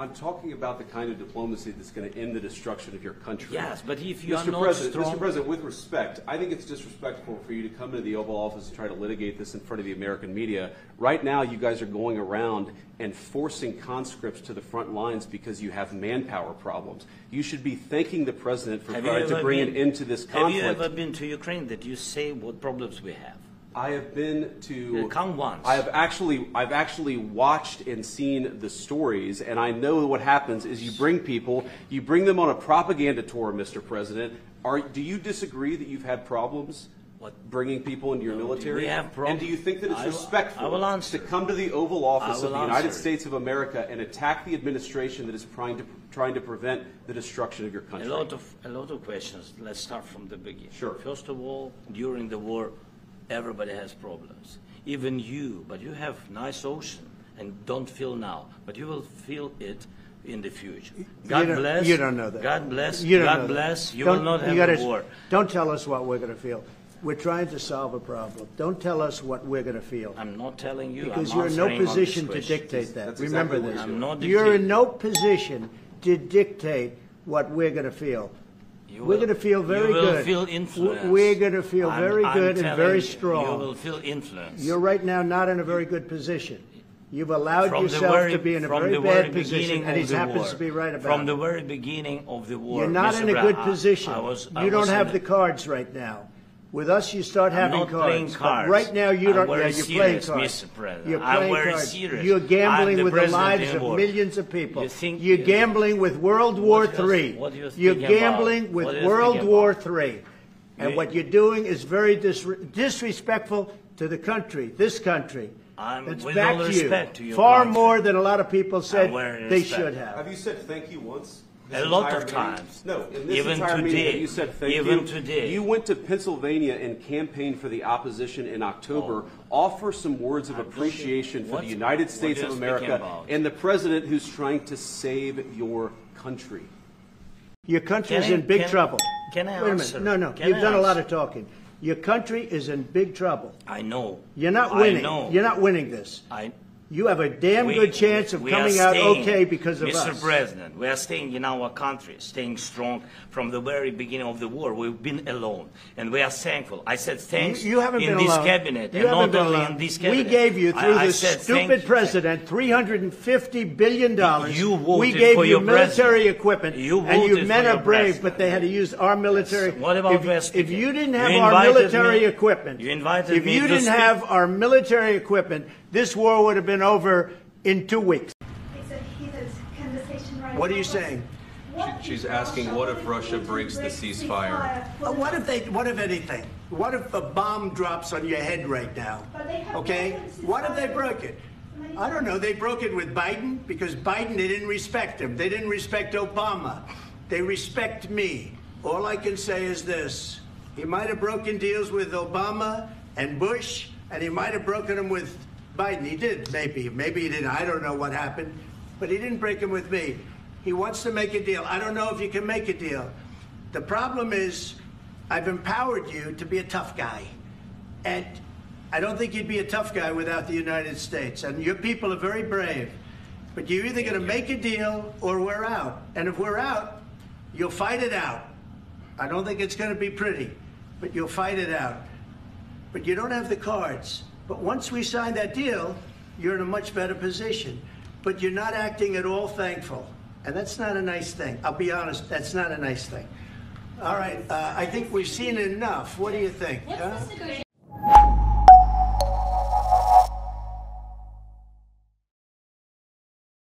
I'm talking about the kind of diplomacy that's going to end the destruction of your country. Yes, but if you are Mr. not President, strong... Mr. President, with respect, I think it's disrespectful for you to come into the Oval Office and try to litigate this in front of the American media. Right now, you guys are going around and forcing conscripts to the front lines because you have manpower problems. You should be thanking the President for trying to bring an end to this conflict. Have you ever been to Ukraine that you say what problems we have? I have been to. Come once. I've actually watched and seen the stories, and I know what happens is you bring them on a propaganda tour, Mr. President. Do you disagree that you've had problems bringing people into your military? We have problems. And do you think that it's respectful to come to the Oval Office of the United States of America and attack the administration that is trying to prevent the destruction of your country? A lot of questions. Let's start from the beginning. Sure. First of all, during the war, everybody has problems, even you, but you have nice ocean and don't feel now, but you will feel it in the future. God bless. You don't know that. God bless. You God bless. You will not have a war. Don't tell us what we're going to feel. We're trying to solve a problem. Don't tell us what we're going to feel. I'm not telling you. Because you're in no position to dictate that. That's Remember exactly this. I'm not You're in no position to dictate what we're going to feel. We're going to feel very good. You will feel influence. We're going to feel very good and very strong. You will feel influence. You're right now not in a very good position. You've allowed yourself to be in a very bad position, and he happens to be right about it. From the very beginning of the war, you're not in a good position. You don't have the cards right now. With us, you start having cards. Playing cards. But right now, you don't. Yeah, you're playing cards. Mr. President. You're playing cards. Serious. You're gambling with the lives of millions of people. You're gambling with World War III. You're gambling with World War III. And what you're doing is very disrespectful to the country, this country. It's back to you. Far more than a lot of people said they should have. Have you said thank you once? A lot of times. No, in this even entire today, meeting, you said thank you. Even today. You went to Pennsylvania and campaigned for the opposition in October. Offer some words of appreciation for the United States of America and the President who's trying to save your country. Your country is in big trouble. Can I Wait a answer? minute. No. You've done a lot of talking. Your country is in big trouble. I know. You're not winning. I know. You're not winning this. You have a damn good chance of coming out okay because of us. Mr. President, we are staying in our country, staying strong from the very beginning of the war. We've been alone, and we are thankful. I said thanks you haven't in been this alone. cabinet, you and not only in this cabinet. We gave you, through the stupid president, $350 billion. We gave you military equipment, and you men are brave, but they had to use our military. What about if you didn't have our military equipment, if you didn't have our military equipment, this war would have been over in 2 weeks. It's a heated conversation right now. What are you saying? She's asking, what if Russia breaks the ceasefire? Well, what if anything? What if a bomb drops on your head right now? Okay? What if they broke it? I don't know. They broke it with Biden because Biden, they didn't respect him. They didn't respect Obama. They respect me. All I can say is this. He might have broken deals with Obama and Bush, and he might have broken them with Biden. He did, maybe. Maybe he didn't. I don't know what happened. But he didn't break them with me. He wants to make a deal. I don't know if you can make a deal. The problem is I've empowered you to be a tough guy. And I don't think you'd be a tough guy without the United States. And your people are very brave. But you're either going to make a deal or we're out. And if we're out, you'll fight it out. I don't think it's going to be pretty, but you'll fight it out. But you don't have the cards. But once we sign that deal, you're in a much better position. But you're not acting at all thankful. And that's not a nice thing. I'll be honest, that's not a nice thing. All right, I think we've seen enough. What do you think?